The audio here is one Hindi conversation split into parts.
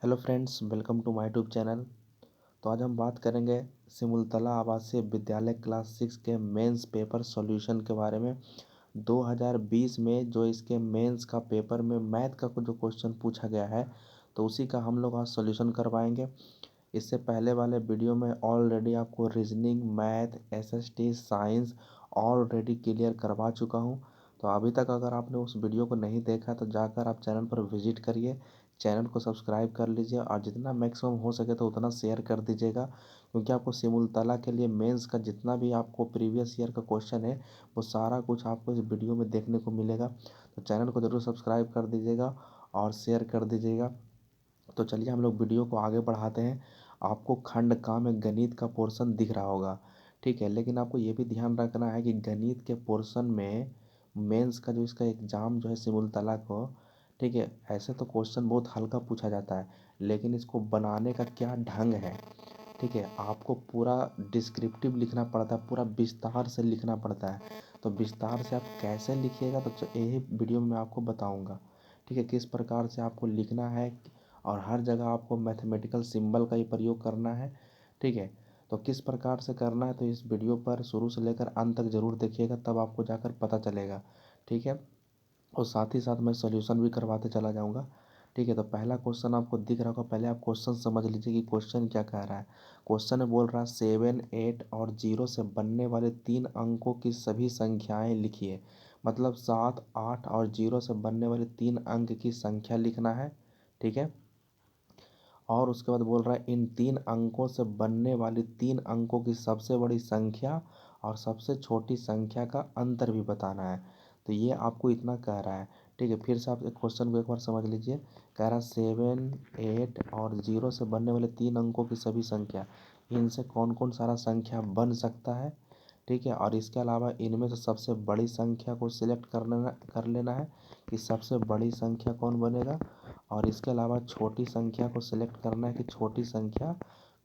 Hello friends, welcome to my YouTube channel. तो आज हम बात करेंगे सिमुलतला आवासीय विद्यालय क्लास 6 के मेंस पेपर सॉल्यूशन के बारे में। 2020 में जो इसके मेंस का पेपर में मैथ का जो क्वेश्चन पूछा गया है, तो उसी का हम लोग आज सॉल्यूशन करवाएंगे। इससे पहले वाले वीडियो में ऑलरेडी आपको reasoning, math, SST, science already clear करवा चुका हूँ। तो अभी तक अगर आपने उस वीडियो को नहीं देखा तो जाकर आप चैनल पर विजिट करिए, चैनल को सब्सक्राइब कर लीजिए और जितना मैक्सिमम हो सके तो उतना शेयर कर दीजिएगा, क्योंकि आपको सिमुलतला के लिए मेंस का जितना भी आपको प्रीवियस ईयर का क्वेश्चन है वो सारा कुछ आपको इस वीडियो में देखने को मिलेगा। तो चैनल को ज़रूर सब्सक्राइब कर दीजिएगा और शेयर कर दीजिएगा। तो चलिए हम लोग वीडियो को आगे बढ़ाते हैं। आपको खंड का में गणित का पोर्शन दिख रहा होगा, ठीक है, लेकिन आपको ये भी ध्यान रखना है कि गणित के पोर्शन में मेंस का जो इसका एग्ज़ाम जो है सिमुलतला को, ठीक है, ऐसे तो क्वेश्चन बहुत हल्का पूछा जाता है, लेकिन इसको बनाने का क्या ढंग है, ठीक है, आपको पूरा डिस्क्रिप्टिव लिखना पड़ता है, पूरा विस्तार से लिखना पड़ता है। तो विस्तार से आप कैसे लिखिएगा तो यही वीडियो में मैं आपको बताऊंगा, ठीक है, किस प्रकार से आपको लिखना है और हर जगह आपको मैथमेटिकल सिंबल का ही प्रयोग करना है, ठीक है। तो किस प्रकार से करना है तो इस वीडियो पर शुरू से लेकर अंत तक ज़रूर देखिएगा, तब आपको जाकर पता चलेगा, ठीक है। और साथ ही साथ मैं सॉल्यूशन भी करवाते चला जाऊंगा, ठीक है। तो पहला क्वेश्चन आपको दिख रहा होगा, पहले आप क्वेश्चन समझ लीजिए कि क्वेश्चन क्या कह रहा है। क्वेश्चन में बोल रहा है 7, 8 और 0 से बनने वाले 3 अंकों की सभी संख्याएं लिखिए। मतलब 7, 8 और 0 से बनने वाले 3 अंक की संख्या लिखना है, ठीक है। और उसके बाद बोल रहा है इन 3 अंकों से बनने वाली 3 अंकों की सबसे बड़ी संख्या और सबसे छोटी संख्या का अंतर भी बताना है। तो ये आपको इतना कह रहा है, ठीक है। फिर से आप क्वेश्चन को एक बार समझ लीजिए। कह रहा है 7, 8 और 0 से बनने वाले 3 अंकों की सभी संख्या, इनसे कौन कौन सारा संख्या बन सकता है, ठीक है। और इसके अलावा इनमें से सबसे बड़ी संख्या को सिलेक्ट कर लेना है कि सबसे बड़ी संख्या कौन बनेगा, और इसके अलावा छोटी संख्या को सिलेक्ट करना है कि छोटी संख्या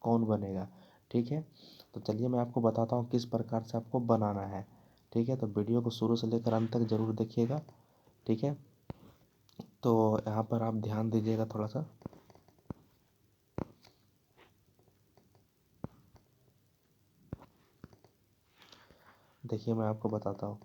कौन बनेगा, ठीक है। तो चलिए मैं आपको बताता हूँ किस प्रकार से आपको बनाना है, ठीक है। तो वीडियो को शुरू से लेकर अंत तक ज़रूर देखिएगा, ठीक है। तो यहाँ पर आप ध्यान दीजिएगा थोड़ा सा। देखिए मैं आपको बताता हूँ।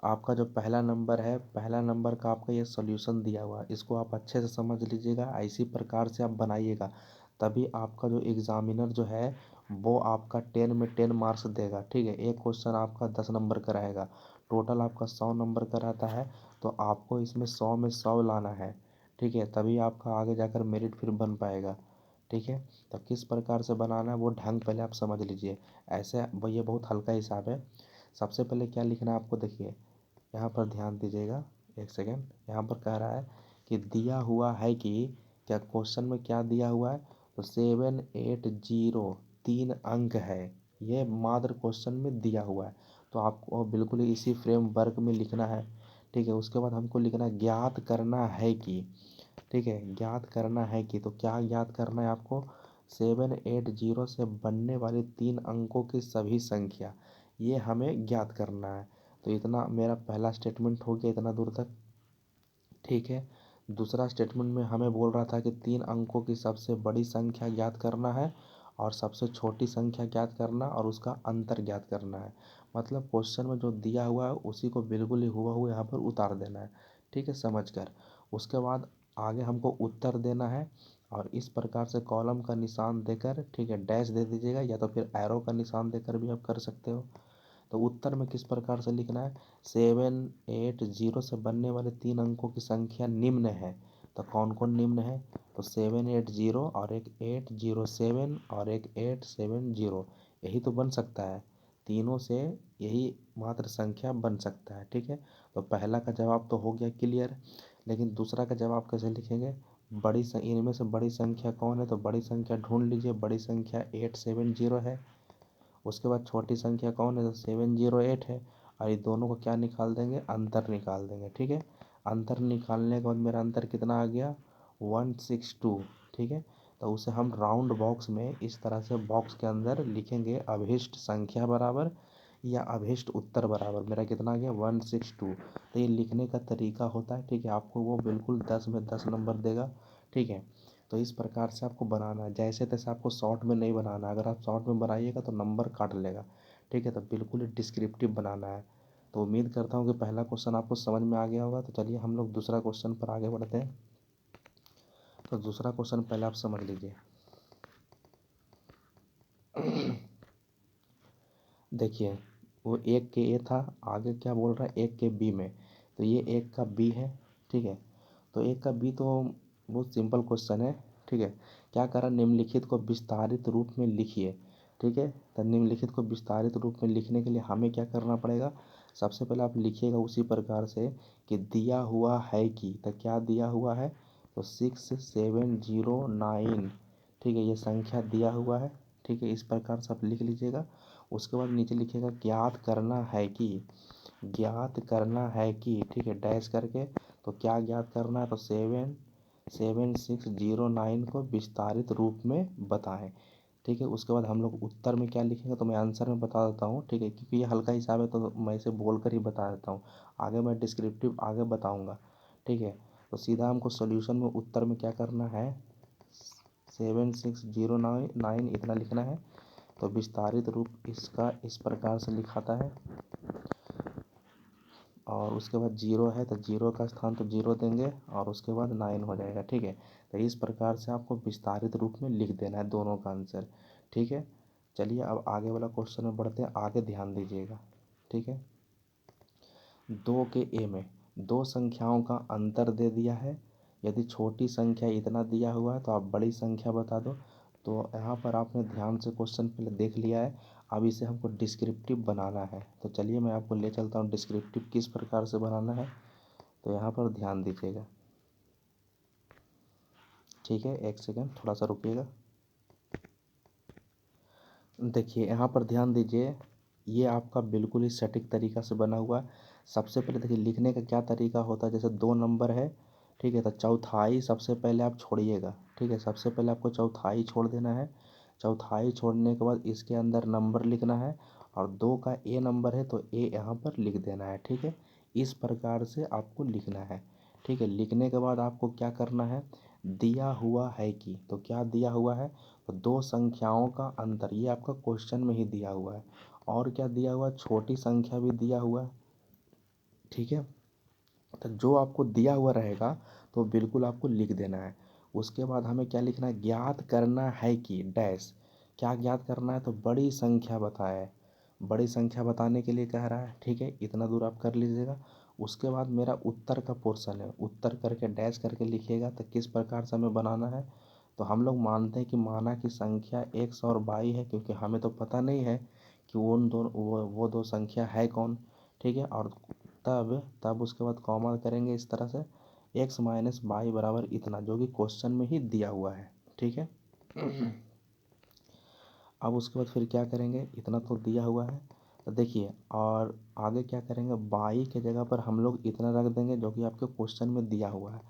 आपका जो पहला नंबर है, पहला नंबर का आपका ये सॉल्यूशन दिया हुआ है, इसको आप अच्छे से समझ लीजिएगा, इसी प्रकार से आप बनाइएगा, तभी आपका जो एग्ज़ामिनर जो है वो आपका 10 में 10 मार्क्स देगा, ठीक है। एक क्वेश्चन आपका 10 नंबर का रहेगा, टोटल आपका 100 नंबर का रहता है, तो आपको इसमें 100 में 100 लाना है, ठीक है, तभी आपका आगे जाकर मेरिट फिर बन पाएगा, ठीक है। तो किस प्रकार से बनाना है वो ढंग पहले आप समझ लीजिए। ऐसे वो ये बहुत हल्का हिसाब है। सबसे पहले क्या लिखना है आपको, देखिए यहाँ पर ध्यान दीजिएगा, एक सेकेंड। यहाँ पर कह रहा है कि दिया हुआ है कि, क्या क्वेश्चन में क्या दिया हुआ है, तो 7, 8, 0 3 अंक है, ये मात्र क्वेश्चन में दिया हुआ है। तो आपको बिल्कुल इसी फ्रेम वर्क में लिखना है, ठीक है। उसके बाद हमको लिखना है ज्ञात करना है कि, ठीक है, ज्ञात करना है कि, तो क्या ज्ञात करना है आपको, 7, 8, 0 से बनने वाले 3 अंकों की सभी संख्या, ये हमें ज्ञात करना है। तो इतना मेरा पहला स्टेटमेंट हो गया इतना दूर तक, ठीक है। दूसरा स्टेटमेंट में हमें बोल रहा था कि 3 अंकों की सबसे बड़ी संख्या ज्ञात करना है और सबसे छोटी संख्या ज्ञात करना और उसका अंतर ज्ञात करना है। मतलब क्वेश्चन में जो दिया हुआ है उसी को बिल्कुल ही हुआ हुआ यहाँ पर उतार देना है, ठीक है, समझ कर। उसके बाद आगे हमको उत्तर देना है, और इस प्रकार से कॉलम का निशान देकर, ठीक है, डैश दे दीजिएगा, या तो फिर एरो का निशान देकर भी आप कर सकते हो। तो उत्तर में किस प्रकार से लिखना है, 7, 8, 0 से बनने वाले 3 अंकों की संख्या निम्न है। तो कौन कौन निम्न है, तो 7, 8, 0 और एक 8, 0, 7 और एक 8, 7, 0, यही तो बन सकता है, तीनों से यही मात्र संख्या बन सकता है, ठीक है। तो पहला का जवाब तो हो गया क्लियर, लेकिन दूसरा का जवाब कैसे लिखेंगे, इनमें से बड़ी संख्या कौन है, तो बड़ी संख्या ढूंढ लीजिए, बड़ी संख्या 870 है। उसके बाद छोटी संख्या कौन है, तो 708 है। और ये दोनों को क्या निकाल देंगे, अंतर निकाल देंगे, ठीक है। अंतर निकालने के बाद मेरा अंतर कितना आ गया, 162, ठीक है। तो उसे हम राउंड बॉक्स में इस तरह से बॉक्स के अंदर लिखेंगे, अभिष्ट संख्या बराबर या अभिष्ट उत्तर बराबर, मेरा कितना आ गया 162। तो ये लिखने का तरीका होता है, ठीक है, आपको वो बिल्कुल 10 में 10 नंबर देगा, ठीक है। तो इस प्रकार से आपको बनाना है, जैसे तैसे आपको शॉर्ट में नहीं बनाना। अगर आप शॉर्ट में बनाइएगा तो नंबर काट लेगा, ठीक है। तो बिल्कुल ही डिस्क्रिप्टिव बनाना है। तो उम्मीद करता हूँ कि पहला क्वेश्चन आपको समझ में आ गया होगा। तो चलिए हम लोग दूसरा क्वेश्चन पर आगे बढ़ते हैं। तो दूसरा क्वेश्चन पहले आप समझ लीजिए। देखिए, वो एक के ए था, आगे क्या बोल रहा है एक के बी में। तो ये एक का बी है, ठीक है। तो एक का बी तो बहुत सिंपल क्वेश्चन है, ठीक है। क्या करा, निम्नलिखित को विस्तारित रूप में लिखिए, ठीक है। तो निम्नलिखित को विस्तारित रूप में लिखने के लिए हमें क्या करना पड़ेगा, सबसे पहले आप लिखिएगा उसी प्रकार से कि दिया हुआ है कि, तो क्या दिया हुआ है, तो 6709, ठीक है, ये संख्या दिया हुआ है, ठीक है। इस प्रकार से आप लिख लीजिएगा। उसके बाद नीचे लिखिएगा ज्ञात करना है कि, ज्ञात करना है कि, ठीक है, डैश करके। तो क्या ज्ञात करना है, तो 77609 को विस्तारित रूप में बताएं, ठीक है। उसके बाद हम लोग उत्तर में क्या लिखेंगे, तो मैं आंसर में बता देता हूँ, ठीक है, क्योंकि ये हल्का हिसाब है तो मैं इसे बोल कर ही बता देता हूँ। आगे मैं डिस्क्रिप्टिव आगे बताऊँगा, ठीक है। तो सीधा हमको सोल्यूशन में उत्तर में क्या करना है, 7609 इतना लिखना है। तो विस्तारित रूप इसका इस प्रकार से लिखाता है। और उसके बाद जीरो है तो जीरो का स्थान तो जीरो देंगे और उसके बाद 9 हो जाएगा, ठीक है। तो इस प्रकार से आपको विस्तारित रूप में लिख देना है दोनों का आंसर, ठीक है। चलिए अब आगे वाला क्वेश्चन में बढ़ते हैं, आगे ध्यान दीजिएगा, ठीक है। 2 के ए में दो संख्याओं का अंतर दे दिया है। यदि छोटी संख्या इतना दिया हुआ है तो आप बड़ी संख्या बता दो। तो यहाँ पर आपने ध्यान से क्वेश्चन पहले देख लिया है। अब इसे हमको डिस्क्रिप्टिव बनाना है। तो चलिए मैं आपको ले चलता हूँ डिस्क्रिप्टिव किस प्रकार से बनाना है। तो यहाँ पर ध्यान दीजिएगा, ठीक है। एक सेकेंड थोड़ा सा रुकिएगा। देखिए यहाँ पर ध्यान दीजिए, ये आपका बिल्कुल ही सटीक तरीका से बना हुआ है। सबसे पहले देखिए लिखने का क्या तरीका होता है, जैसे दो नंबर है, ठीक है। तो चौथाई सबसे पहले आप छोड़िएगा, ठीक है। सबसे पहले आपको चौथाई छोड़ देना है। चौथाई छोड़ने के बाद इसके अंदर नंबर लिखना है और 2 का ए नंबर है तो ए यहाँ पर लिख देना है, ठीक है। इस प्रकार से आपको लिखना है, ठीक है। लिखने के बाद आपको क्या करना है, दिया हुआ है कि, तो क्या दिया हुआ है, तो दो संख्याओं का अंतर, ये आपका क्वेश्चन में ही दिया हुआ है। और क्या दिया हुआ है, छोटी संख्या भी दिया हुआ है, ठीक है। तो जो आपको दिया हुआ रहेगा तो बिल्कुल आपको लिख देना है। उसके बाद हमें क्या लिखना है, ज्ञात करना है कि डैश, क्या ज्ञात करना है, तो बड़ी संख्या बताए। बड़ी संख्या बताने के लिए कह रहा है, ठीक है। इतना दूर आप कर लीजिएगा। उसके बाद मेरा उत्तर का पोर्शन है, उत्तर करके डैश करके लिखिएगा। तो किस प्रकार से हमें बनाना है, तो हम लोग मानते हैं कि माना की संख्या x और y है, क्योंकि हमें तो पता नहीं है कि वो दो संख्या है कौन, ठीक है। और तब तब उसके बाद कॉमा करेंगे इस तरह से, x माइनस वाई बराबर इतना, जो कि क्वेश्चन में ही दिया हुआ है, ठीक है। अब उसके बाद फिर क्या करेंगे, इतना तो दिया हुआ है, तो देखिए और आगे क्या करेंगे, बाई के जगह पर हम लोग इतना रख देंगे जो कि आपके क्वेश्चन में दिया हुआ है,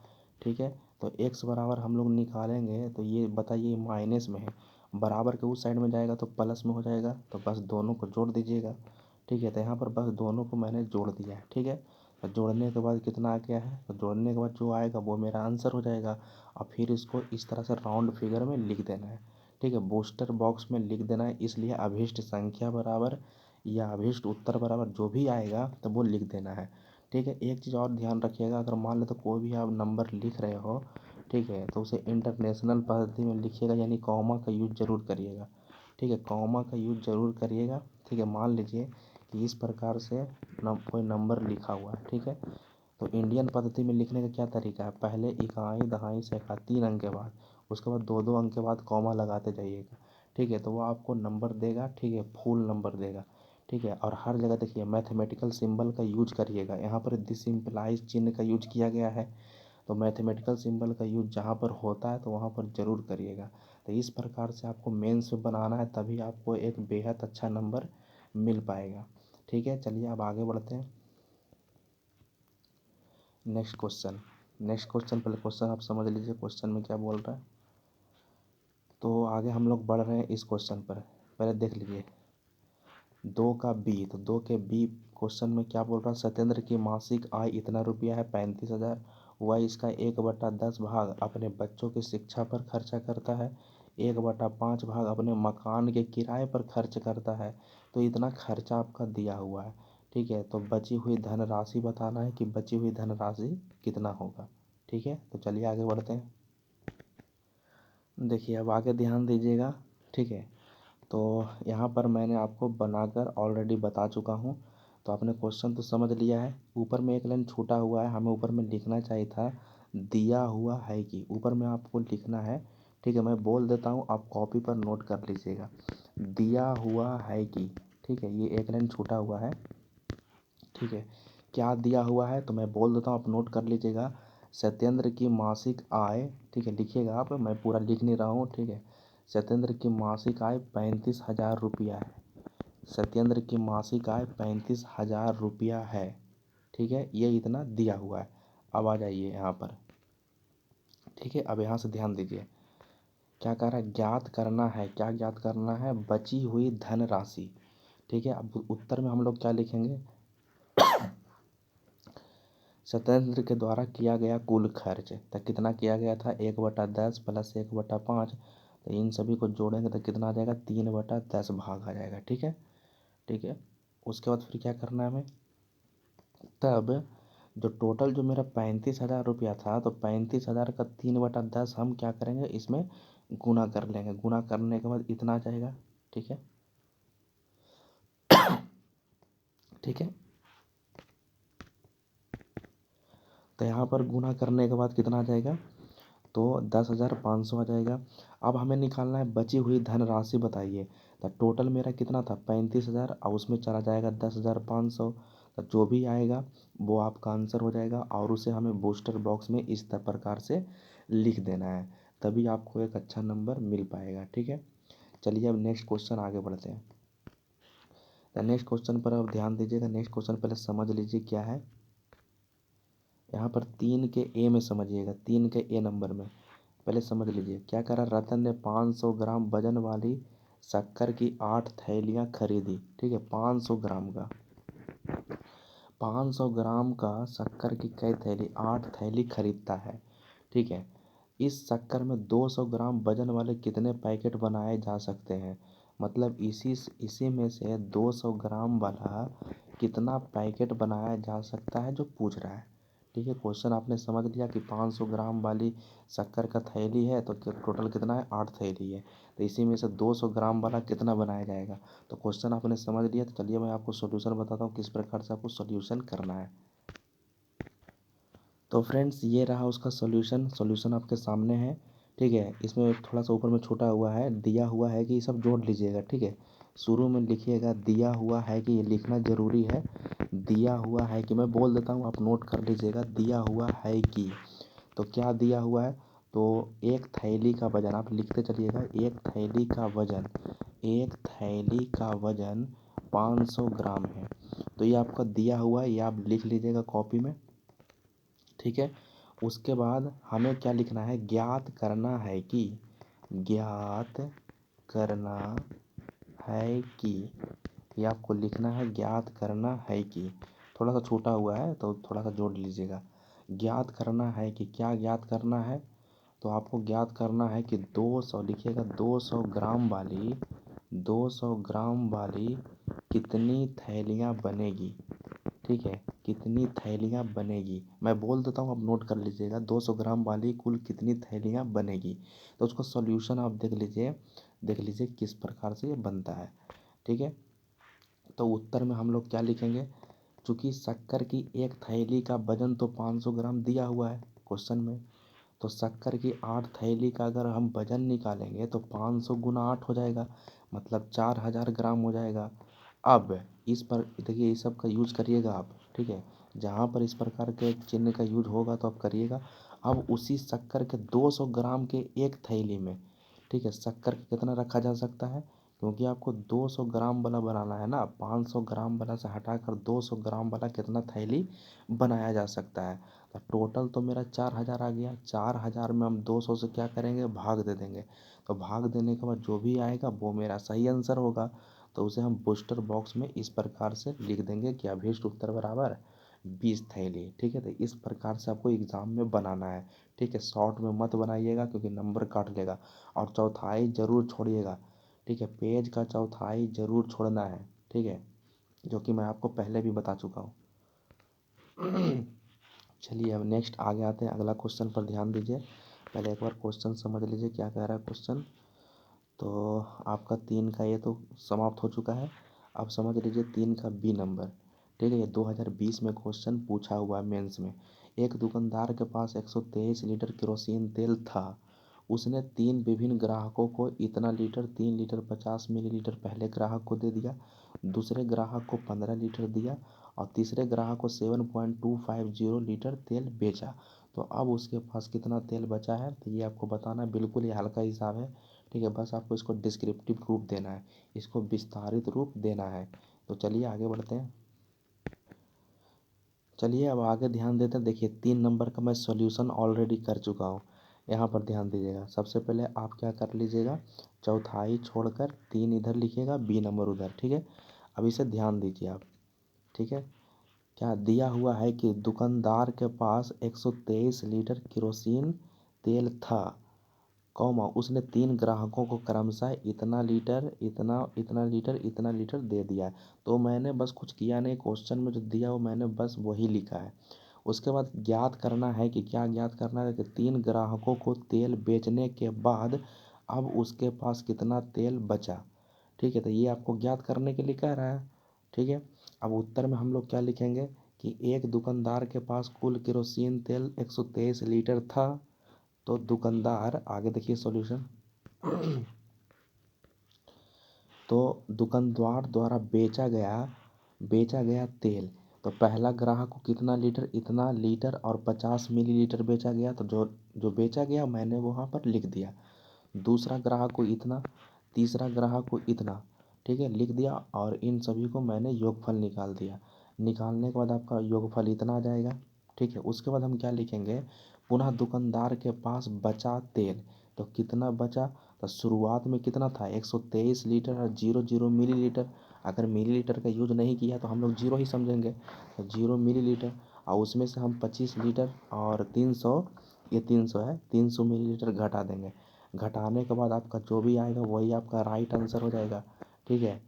ठीक है। तो x बराबर हम लोग निकालेंगे तो ये बताइए माइनस में है, बराबर के उस साइड में जाएगा तो प्लस में हो जाएगा। तो बस दोनों को जोड़ दीजिएगा, ठीक है। तो यहाँ पर बस दोनों को मैंने जोड़ दिया है, ठीक है। तो जोड़ने के बाद कितना आ गया है, तो जोड़ने के बाद जो आएगा वो मेरा आंसर हो जाएगा। और फिर इसको इस तरह से राउंड फिगर में लिख देना है, ठीक है। बूस्टर बॉक्स में लिख देना है, इसलिए अभीष्ट संख्या बराबर या अभीष्ट उत्तर बराबर जो भी आएगा तो वो लिख देना है, ठीक है। एक चीज़ और ध्यान रखिएगा, अगर मान ले तो कोई भी आप नंबर लिख रहे हो, ठीक है, तो उसे इंटरनेशनल पद्धति में लिखिएगा, यानी कॉमा का यूज ज़रूर करिएगा, ठीक है। कॉमा का यूज ज़रूर करिएगा, ठीक है। मान लीजिए कि इस प्रकार से कोई नंबर लिखा हुआ है, ठीक है। तो इंडियन पद्धति में लिखने का क्या तरीका है, पहले इकाई दहाई सैकड़ा 3 अंक के बाद, उसके बाद 2 अंक के बाद कॉमा लगाते जाइएगा, ठीक है। तो वो आपको नंबर देगा, ठीक है, फुल नंबर देगा, ठीक है। और हर जगह देखिए मैथमेटिकल सिंबल का यूज करिएगा, यहाँ पर दिस इम्प्लाइज चिन्ह का यूज किया गया है। तो मैथमेटिकल सिंबल का यूज जहाँ पर होता है तो वहाँ पर ज़रूर करिएगा। तो इस प्रकार से आपको मेंस में बनाना है, तभी आपको एक बेहद अच्छा नंबर मिल पाएगा, ठीक है। चलिए अब आगे बढ़ते हैं। नेक्स्ट क्वेश्चन पहले क्वेश्चन आप समझ लीजिए, क्वेश्चन में क्या बोल रहा है। तो आगे हम लोग बढ़ रहे हैं इस क्वेश्चन पर, पहले देख लीजिए। 2 का बी, तो 2 के बी क्वेश्चन में क्या बोल रहा है, सत्येंद्र की मासिक आय इतना रुपया है 35,000, वह इसका 1/10 भाग अपने बच्चों की शिक्षा पर खर्चा करता है, 1/5 भाग अपने मकान के किराए पर खर्च करता है। तो इतना खर्चा आपका दिया हुआ है। ठीक है, तो बची हुई धनराशि बताना है कि बची हुई धनराशि कितना होगा। ठीक है, तो चलिए आगे बढ़ते हैं। देखिए अब आगे ध्यान दीजिएगा। ठीक है, तो यहाँ पर मैंने आपको बनाकर ऑलरेडी बता चुका हूँ। तो आपने क्वेश्चन तो समझ लिया है। ऊपर में एक लाइन छूटा हुआ है, हमें ऊपर में लिखना चाहिए था दिया हुआ है कि, ऊपर में आपको लिखना है। ठीक है, मैं बोल देता हूँ, आप कॉपी पर नोट कर लीजिएगा, दिया हुआ है कि। ठीक है, ये एक लाइन छूटा हुआ है। ठीक है, क्या दिया हुआ है तो मैं बोल देता हूँ, आप नोट कर लीजिएगा। सत्येंद्र की मासिक आय, ठीक है लिखिएगा आप, मैं पूरा लिख नहीं रहा हूँ। ठीक है, सत्येंद्र की मासिक आय 35,000 रुपया है। सत्येंद्र की मासिक आय 35,000 रुपया है। ठीक है, ये इतना दिया हुआ है। अब आ जाइए यहाँ पर। ठीक है, अब यहाँ से ध्यान दीजिए, क्या कह रहा है, ज्ञात करना है। क्या ज्ञात करना है, बची हुई धनराशि। ठीक है, अब उत्तर में हम लोग क्या लिखेंगे, सत्येंद्र के द्वारा किया गया कुल खर्च, तो कितना किया गया था, 1/10 प्लस 1/5। तो इन सभी को जोड़ेंगे तो कितना आ जाएगा, 3/10 भाग आ जाएगा। ठीक है, ठीक है। उसके बाद फिर क्या करना है हमें, तब जो टोटल जो मेरा 35,000 रुपया था, तो 35,000 का 3/10 हम क्या करेंगे, इसमें गुना कर लेंगे। गुना करने के बाद इतना आ जाएगा। ठीक है, ठीक है। तो यहाँ पर गुना करने के बाद कितना आ जाएगा, तो 10,500 आ जाएगा। अब हमें निकालना है बची हुई धनराशि बताइए। तो टोटल मेरा कितना था, 35,000, और उसमें चला जाएगा 10,500। तो जो भी आएगा वो आपका आंसर हो जाएगा, और उसे हमें बूस्टर बॉक्स में इस प्रकार से लिख देना है, तभी आपको एक अच्छा नंबर मिल पाएगा। ठीक है, चलिए अब नेक्स्ट क्वेश्चन आगे बढ़ते हैं। तो नेक्स्ट क्वेश्चन पर अब ध्यान दीजिएगा। नेक्स्ट क्वेश्चन पहले समझ लीजिए क्या है। यहाँ पर 3 के ए में समझिएगा, 3 के ए नंबर में पहले समझ लीजिए। क्या करा, रतन ने 500 ग्राम वजन वाली शक्कर की 8 थैलियाँ खरीदी। ठीक है, 500 ग्राम का, 500 ग्राम का शक्कर की कई थैली, 8 थैली खरीदता है। ठीक है, इस शक्कर में 200 ग्राम वजन वाले कितने पैकेट बनाए जा सकते हैं। मतलब इसी में से 200 ग्राम वाला कितना पैकेट बनाया जा सकता है, जो पूछ रहा है। ठीक है, क्वेश्चन आपने समझ लिया कि 500 ग्राम वाली शक्कर का थैली है, तो टोटल कितना है, 8 थैली है। तो इसी में से 200 ग्राम वाला कितना बनाया जाएगा। तो क्वेश्चन आपने समझ लिया। तो चलिए मैं आपको सॉल्यूशन बताता हूँ किस प्रकार से आपको सॉल्यूशन करना है। तो फ्रेंड्स ये रहा उसका सॉल्यूशन आपके सामने है। ठीक है, इसमें थोड़ा सा ऊपर में छूटा हुआ है, दिया हुआ है कि ये सब जोड़ लीजिएगा। ठीक है, शुरू में लिखिएगा दिया हुआ है कि, ये लिखना ज़रूरी है। दिया हुआ है कि, मैं बोल देता हूँ, आप नोट कर लीजिएगा, दिया हुआ है कि। तो क्या दिया हुआ है, तो एक थैली का वजन, आप लिखते चलिएगा, एक थैली का वजन, एक थैली का वजन 500 ग्राम है। तो ये आपका दिया हुआ है, ये आप लिख लीजिएगा कॉपी में। ठीक है, उसके बाद हमें क्या लिखना है, ज्ञात करना है कि, ज्ञात करना है कि, ये आपको लिखना है, ज्ञात करना है कि। थोड़ा सा छूटा हुआ है तो थोड़ा सा जोड़ लीजिएगा। ज्ञात करना है कि, क्या ज्ञात करना है, तो आपको ज्ञात करना है कि 200 लिखिएगा, 200 ग्राम वाली, 200 ग्राम वाली कितनी थैलियाँ बनेगी। ठीक है, कितनी थैलियाँ बनेगी, मैं बोल देता हूँ, आप नोट कर लीजिएगा, 200 ग्राम वाली कुल कितनी थैलियाँ बनेगी। तो उसका सॉल्यूशन आप देख लीजिए किस प्रकार से ये बनता है। ठीक है, तो उत्तर में हम लोग क्या लिखेंगे, चूँकि शक्कर की एक थैली का वजन तो 500 ग्राम दिया हुआ है क्वेश्चन में, तो शक्कर की 8 थैली का अगर हम वजन निकालेंगे तो 500 गुना 8 हो जाएगा, मतलब 4,000 ग्राम हो जाएगा। अब इस पर देखिए, इस सब का यूज करिएगा आप। ठीक है, जहाँ पर इस प्रकार के चिन्ह का यूज होगा तो आप करिएगा। अब उसी शक्कर के 200 ग्राम के एक थैली में, ठीक है, शक्कर कितना रखा जा सकता है, क्योंकि आपको 200 ग्राम वाला बनाना है ना, 500 ग्राम वाला से हटाकर 200 ग्राम वाला कितना थैली बनाया जा सकता है। तो टोटल तो मेरा 4,000 आ गया, 4,000 में हम 200 से क्या करेंगे, भाग दे देंगे। तो भाग देने के बाद जो भी आएगा वो मेरा सही आंसर होगा। तो उसे हम बूस्टर बॉक्स में इस प्रकार से लिख देंगे कि अभीष्ट उत्तर बराबर 20 थैली। ठीक है, तो इस प्रकार से आपको एग्जाम में बनाना है। ठीक है, शॉर्ट में मत बनाइएगा क्योंकि नंबर काट लेगा। और चौथाई जरूर छोड़िएगा। ठीक है, पेज का चौथाई जरूर छोड़ना है। ठीक है, जो कि मैं आपको पहले भी बता चुका हूँ। चलिए अब नेक्स्ट आगे आते हैं, अगला क्वेश्चन पर ध्यान दीजिए। पहले एक बार क्वेश्चन समझ लीजिए क्या कह रहा है क्वेश्चन। तो आपका 3 का ये तो समाप्त हो चुका है। अब समझ लीजिए 3 का बी नंबर। ठीक है, ये 2020 में क्वेश्चन पूछा हुआ है मेंस में। एक दुकानदार के पास 123 लीटर केरोसिन तेल था। उसने 3 विभिन्न ग्राहकों को इतना लीटर 3 लीटर 50 मिलीलीटर पहले ग्राहक को दे दिया, दूसरे ग्राहक को 15 लीटर दिया और तीसरे ग्राहक को 7.250 लीटर तेल बेचा। तो अब उसके पास कितना तेल बचा है, तो ये आपको बताना है। बिल्कुल ही हल्का हिसाब है। ठीक है, बस आपको इसको डिस्क्रिप्टिव रूप देना है, इसको विस्तारित रूप देना है। तो चलिए आगे बढ़ते हैं। चलिए अब आगे ध्यान देते हैं। देखिए 3 नंबर का मैं सॉल्यूशन ऑलरेडी कर चुका हूँ। यहाँ पर ध्यान दीजिएगा। सबसे पहले आप क्या कर लीजिएगा, चौथाई छोड़कर 3 इधर लिखिएगा, बी नंबर उधर। ठीक है, अब इसे ध्यान दीजिए आप। ठीक है, क्या दिया हुआ है कि दुकानदार के पास 123 लीटर केरोसिन तेल था, कौमा उसने 3 ग्राहकों को क्रमशः इतना लीटर इतना इतना लीटर इतना लीटर दे दिया है। तो मैंने बस कुछ किया नहीं, क्वेश्चन में जो दिया वो मैंने बस वही लिखा है। उसके बाद ज्ञात करना है कि क्या ज्ञात करना है कि 3 ग्राहकों को तेल बेचने के बाद अब उसके पास कितना तेल बचा। ठीक है, तो ये आपको ज्ञात करने के लिए कह रहा है। ठीक है, अब उत्तर में हम लोग क्या लिखेंगे कि एक दुकानदार के पास कुल केरोसिन तेल 123 लीटर था। तो दुकानदार, आगे देखिए सॉल्यूशन। तो दुकानदार द्वारा बेचा गया तेल। तो पहला ग्राहक को कितना लीटर, इतना लीटर और 50 मिलीलीटर बेचा गया। तो जो जो बेचा गया मैंने वहाँ पर लिख दिया। दूसरा ग्राहक को इतना, तीसरा ग्राहक को इतना। ठीक है, लिख दिया और इन सभी को मैंने योगफल निकाल दिया। निकालने के बाद आपका योगफल इतना आ जाएगा। ठीक है, उसके बाद हम क्या लिखेंगे, पुनः दुकानदार के पास बचा तेल। तो कितना बचा, तो शुरुआत में कितना था 123 लीटर और 00 मिलीलीटर। अगर मिलीलीटर का यूज नहीं किया तो हम लोग जीरो ही समझेंगे, तो 0 मिलीलीटर। और उसमें से हम 25 लीटर और 300, ये 300 है, 300 मिलीलीटर घटा देंगे। घटाने के बाद आपका जो भी आएगा वही आपका राइट आंसर हो जाएगा। ठीक है,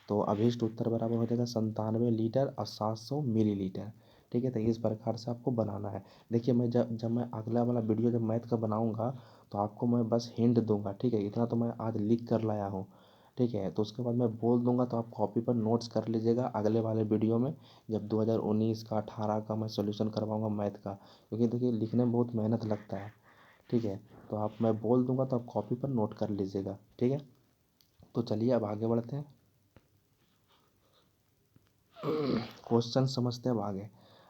तो अभीष्ट उत्तर बराबर हो जाएगा 97 लीटर और 700 मिलीलीटर। ठीक है, तो इस प्रकार से आपको बनाना है। देखिए मैं जब जब मैं अगला वाला वीडियो जब मैथ का बनाऊंगा तो आपको मैं बस हिंट दूंगा। ठीक है, इतना तो मैं आज लिख कर लाया हूँ। ठीक है, तो उसके बाद मैं बोल दूंगा तो आप कॉपी पर नोट्स कर लीजिएगा अगले वाले वीडियो में, जब 2019 का 18 का मैं सॉल्यूशन करवाऊंगा मैथ का। क्योंकि देखिए लिखने में बहुत मेहनत लगता है। ठीक है, तो आप, मैं बोल दूंगा तो आप कॉपी पर नोट कर लीजिएगा। ठीक है, तो चलिए अब आगे बढ़ते हैं। क्वेश्चन समझते हैं अब आगे।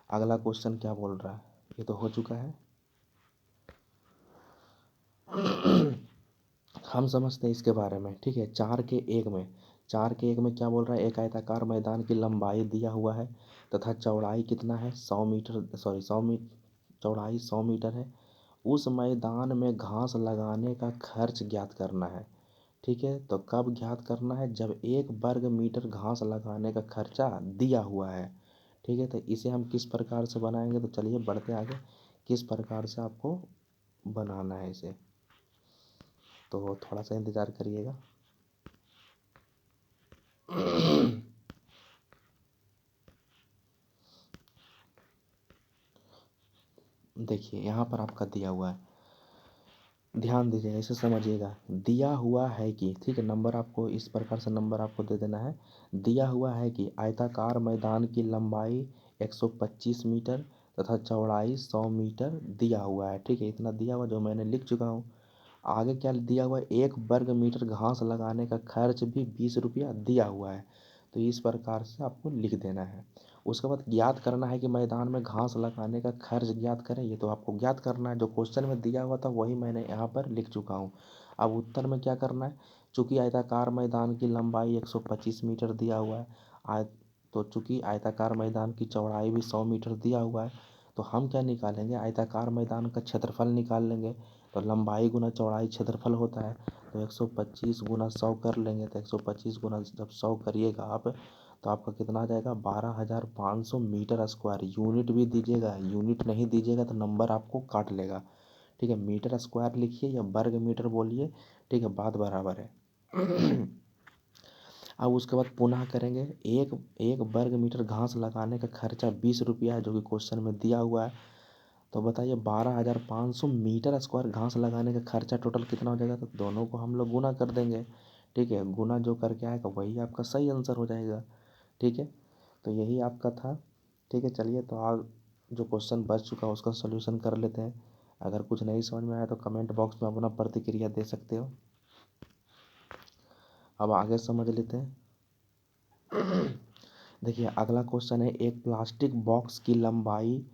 अगला क्वेश्चन क्या बोल रहा है, ये तो हो चुका है। हम समझते हैं इसके बारे में। ठीक है, 4 के 1 में क्या बोल रहा है, एक आयताकार मैदान की लंबाई दिया हुआ है तथा चौड़ाई कितना है 100 मीटर, सॉरी 100 मीटर, चौड़ाई 100 मीटर है। उस मैदान में घास लगाने का खर्च ज्ञात करना है। ठीक है, तो कब ज्ञात करना है, जब 1 वर्ग मीटर घास लगाने का खर्चा दिया हुआ है। ठीक है, तो इसे हम किस प्रकार से बनाएंगे, तो चलिए बढ़ते आगे। किस प्रकार से आपको बनाना है इसे, तो थोड़ा सा इंतज़ार करिएगा। देखिए यहाँ पर आपका दिया हुआ है, ध्यान दीजिएगा, इसे समझिएगा। दिया हुआ है कि, ठीक है, नंबर आपको इस प्रकार से नंबर आपको दे देना है। दिया हुआ है कि आयताकार मैदान की लंबाई 125 मीटर तथा चौड़ाई 100 मीटर दिया हुआ है। ठीक है, इतना दिया हुआ जो मैंने लिख चुका हूँ। आगे क्या दिया हुआ है, 1 वर्ग मीटर घास लगाने का खर्च भी 20 रुपया दिया हुआ है। तो इस प्रकार से आपको लिख देना है। उसके बाद ज्ञात करना है कि मैदान में घास लगाने का खर्च ज्ञात करें। ये तो आपको ज्ञात करना है, जो क्वेश्चन में दिया हुआ था वही मैंने यहाँ पर लिख चुका हूँ। अब उत्तर में क्या करना है, चूँकि आयताकार मैदान की लंबाई 125 मीटर दिया हुआ है, आय तो चूँकि आयताकार मैदान की चौड़ाई भी 100 मीटर दिया हुआ है, तो हम क्या निकालेंगे, आयताकार मैदान का क्षेत्रफल निकाल लेंगे। तो लंबाई गुना चौड़ाई क्षेत्रफल होता है। तो 125 गुना 100 कर लेंगे, तो 125 गुना जब 100 करिएगा आप, तो आपका कितना आ जाएगा 12,500 मीटर स्क्वायर। यूनिट भी दीजिएगा, यूनिट नहीं दीजिएगा तो नंबर आपको काट लेगा। ठीक है, मीटर स्क्वायर लिखिए या वर्ग मीटर बोलिए, ठीक है, बात बराबर है। अब उसके बाद पुनः करेंगे, एक एक वर्ग मीटर घास लगाने का खर्चा 20 रुपया है, जो कि क्वेश्चन में दिया हुआ है। तो बताइए 12,500 मीटर स्क्वायर घास लगाने का खर्चा टोटल कितना हो जाएगा। तो दोनों को हम लोग गुना कर देंगे। ठीक है, गुना जो करके आएगा वही आपका सही आंसर हो जाएगा। ठीक है, तो यही आपका था। ठीक है, चलिए तो आज जो क्वेश्चन बच चुका है उसका सोल्यूशन कर लेते हैं। अगर कुछ नहीं समझ में आया तो कमेंट बॉक्स में अपना प्रतिक्रिया दे सकते हो। अब आगे समझ लेते हैं। देखिए अगला क्वेश्चन है, एक प्लास्टिक बॉक्स की लंबाई,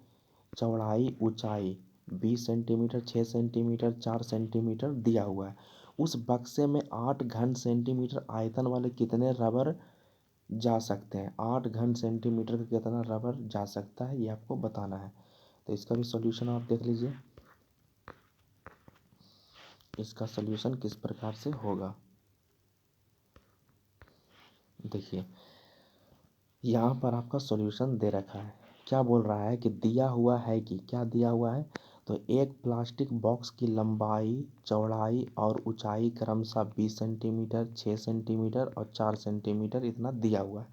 चौड़ाई, ऊंचाई 20 सेंटीमीटर, 6 सेंटीमीटर, 4 सेंटीमीटर दिया हुआ है। उस बक्से में 8 घन सेंटीमीटर आयतन वाले कितने रबर जा सकते हैं। 8 घन सेंटीमीटर का कितना रबर जा सकता है, ये आपको बताना है। तो इसका भी सॉल्यूशन आप देख लीजिए, इसका सॉल्यूशन किस प्रकार से होगा। देखिए यहाँ पर आपका सॉल्यूशन दे रखा है, क्या बोल रहा है कि दिया हुआ है कि क्या दिया हुआ है। तो एक प्लास्टिक बॉक्स की लंबाई, चौड़ाई और ऊंचाई क्रमशः 20 सेंटीमीटर, 6 सेंटीमीटर और 4 सेंटीमीटर इतना दिया हुआ है।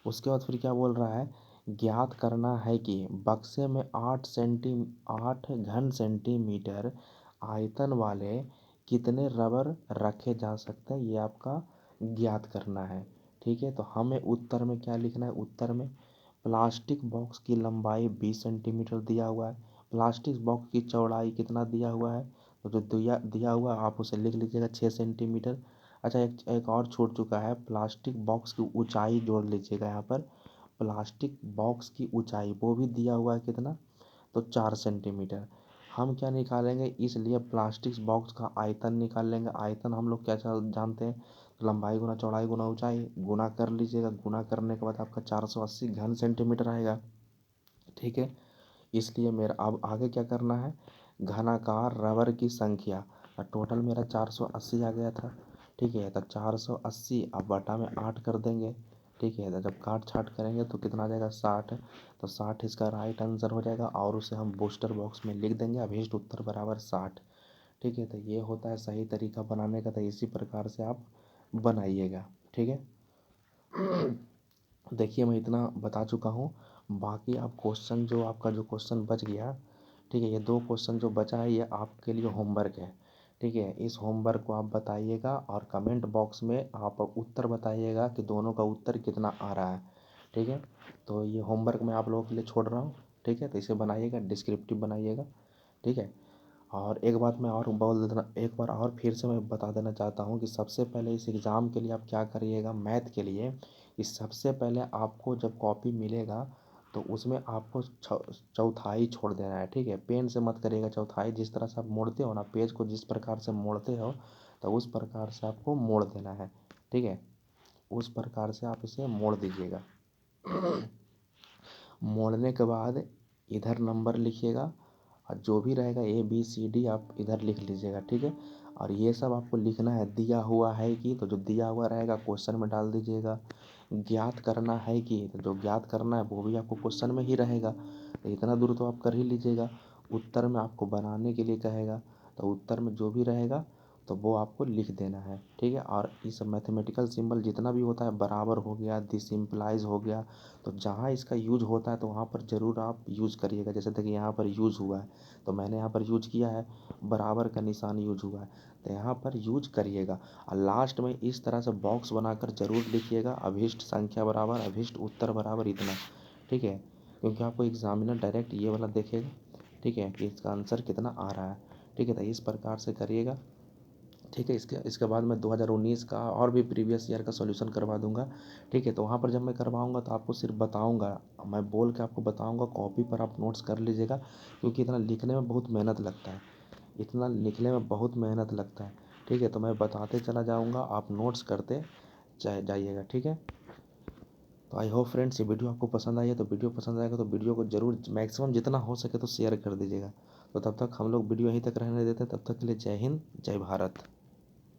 उसके बाद फिर क्या बोल रहा है, ज्ञात करना है कि बक्से में 8 घन सेंटीमीटर आयतन वाले कितने रबर रखे जा सकते हैं, ये आपका ज्ञात करना है। ठीक है, तो हमें उत्तर में क्या लिखना है, उत्तर में प्लास्टिक बॉक्स की लंबाई 20 सेंटीमीटर दिया हुआ है, प्लास्टिक बॉक्स की चौड़ाई कितना दिया हुआ है, तो जो दिया दिया हुआ आप उसे लिख लीजिएगा 6 सेंटीमीटर। अच्छा एक और छूट चुका है, प्लास्टिक बॉक्स की ऊंचाई जोड़ लीजिएगा यहाँ पर। प्लास्टिक बॉक्स की ऊंचाई वो भी दिया हुआ है कितना, तो 4 सेंटीमीटर। हम क्या निकालेंगे, इसलिए प्लास्टिक बॉक्स का आयतन निकाल लेंगे। आयतन हम लोग क्या जानते हैं, लंबाई गुना चौड़ाई गुना ऊंचाई, गुना कर लीजिएगा। गुना करने के बाद आपका 480 घन सेंटीमीटर आएगा। ठीक है, इसलिए मेरा अब आगे क्या करना है, घनाकार रबर की संख्या। टोटल मेरा 480 आ गया था। ठीक है, तो 480 अब बटा में 8 कर देंगे। ठीक है, तो जब काट छाट करेंगे तो कितना आ जाएगा 60। तो 60 इसका राइट आंसर हो जाएगा और उसे हम बूस्टर बॉक्स में लिख देंगे, अभीष्ट उत्तर बराबर 60। ठीक है, तो ये होता है सही तरीका बनाने का। तो इसी प्रकार से आप बनाइएगा। ठीक है, देखिए मैं इतना बता चुका हूँ। बाकी आप क्वेश्चन जो आपका जो क्वेश्चन बच गया, ठीक है, ये 2 क्वेश्चन जो बचा है ये आपके लिए होमवर्क है। ठीक है, इस होमवर्क को आप बताइएगा और कमेंट बॉक्स में आप उत्तर बताइएगा कि दोनों का उत्तर कितना आ रहा है। ठीक है, तो ये होमवर्क मैं आप लोगों के लिए छोड़ रहा हूँ। ठीक है, तो इसे बनाइएगा, डिस्क्रिप्टिव बनाइएगा। ठीक है, और एक बात मैं और बोल देना, एक बार और फिर से मैं बता देना चाहता हूँ कि सबसे पहले इस एग्ज़ाम के लिए आप क्या करिएगा, मैथ के लिए। इस सबसे पहले आपको जब कॉपी मिलेगा तो उसमें आपको चौथाई छोड़ देना है। ठीक है, पेन से मत करिएगा चौथाई, जिस तरह से आप मोड़ते हो ना पेज को, जिस प्रकार से मोड़ते हो तो उस प्रकार से आपको मोड़ देना है। ठीक है, उस प्रकार से आप इसे मोड़ दीजिएगा। मोड़ने के बाद इधर नंबर लिखिएगा और जो भी रहेगा ABCD आप इधर लिख लीजिएगा। ठीक है, और ये सब आपको लिखना है, दिया हुआ है कि, तो जो दिया हुआ रहेगा क्वेश्चन में डाल दीजिएगा। ज्ञात करना है कि, तो जो ज्ञात करना है वो भी आपको क्वेश्चन में ही रहेगा। तो इतना दूर तो आप कर ही लीजिएगा। उत्तर में आपको बनाने के लिए कहेगा, तो उत्तर में जो भी रहेगा तो वो आपको लिख देना है। ठीक है, और ये सब मैथमेटिकल सिंबल जितना भी होता है, बराबर हो गया, दिस इम्प्लाइज हो गया, तो जहाँ इसका यूज होता है तो वहाँ पर ज़रूर आप यूज़ करिएगा। जैसे देखिए यहाँ पर यूज़ हुआ है तो मैंने यहाँ पर यूज किया है, बराबर का निशान यूज हुआ है, तो यहाँ पर यूज करिएगा। और लास्ट में इस तरह से बॉक्स बनाकर ज़रूर लिखिएगा, अभीष्ट संख्या बराबर अभीष्ट उत्तर बराबर इतना। ठीक है, क्योंकि आपको एग्जामिनर डायरेक्ट ये वाला देखेगा। ठीक है, कि इसका आंसर कितना आ रहा है। ठीक है, तो इस प्रकार से करिएगा। ठीक है, इसके बाद मैं 2019 का और भी प्रीवियस ईयर का सॉल्यूशन करवा दूंगा। ठीक है, तो वहाँ पर जब मैं करवाऊंगा तो आपको सिर्फ बताऊंगा, मैं बोल के आपको बताऊंगा, कॉपी पर आप नोट्स कर लीजिएगा, क्योंकि इतना लिखने में बहुत मेहनत लगता है, इतना लिखने में बहुत मेहनत लगता है। ठीक है, तो मैं बताते चला जाऊँगा, आप नोट्स करते जाइएगा। ठीक है, तो आई होप फ्रेंड्स ये वीडियो आपको पसंद आई है। तो वीडियो पसंद आएगा तो वीडियो को जरूर मैक्सिमम जितना हो सके तो शेयर कर दीजिएगा। तो तब तक हम लोग वीडियो यहीं तक रहने देते हैं, तब तक के लिए जय हिंद, जय भारत।